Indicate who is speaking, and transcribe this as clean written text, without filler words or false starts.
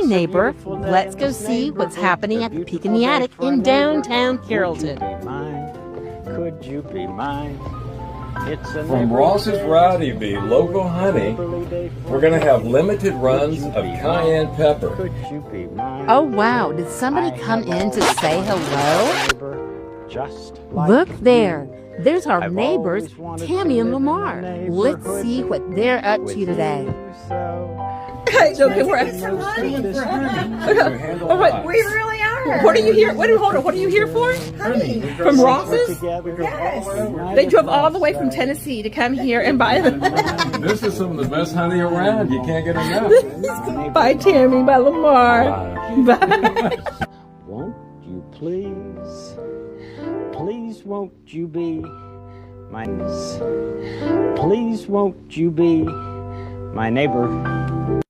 Speaker 1: neighbor. Let's go see what's happening at the Peek in the Attic in downtown Carrollton.
Speaker 2: Could you be mine?
Speaker 3: From Ross's Rowdy Bee Local Honey, we're going to have limited runs of cayenne pepper.
Speaker 1: Oh wow, did somebody come in to say hello? Look there. There's our neighbors, Tammy and Lamar. Let's see what they're up to today.
Speaker 4: Okay, we're at some honey. We really are. What are you here? Hold on. What are you here for? Honey. From Ross's? Yes. They drove all the way from Tennessee to come here and buy them.
Speaker 3: This is some of the best honey around. You can't get enough.
Speaker 4: Bye, Tammy. Bye, Lamar. Bye.
Speaker 2: Won't you please, please won't you be my, please won't you be my neighbor?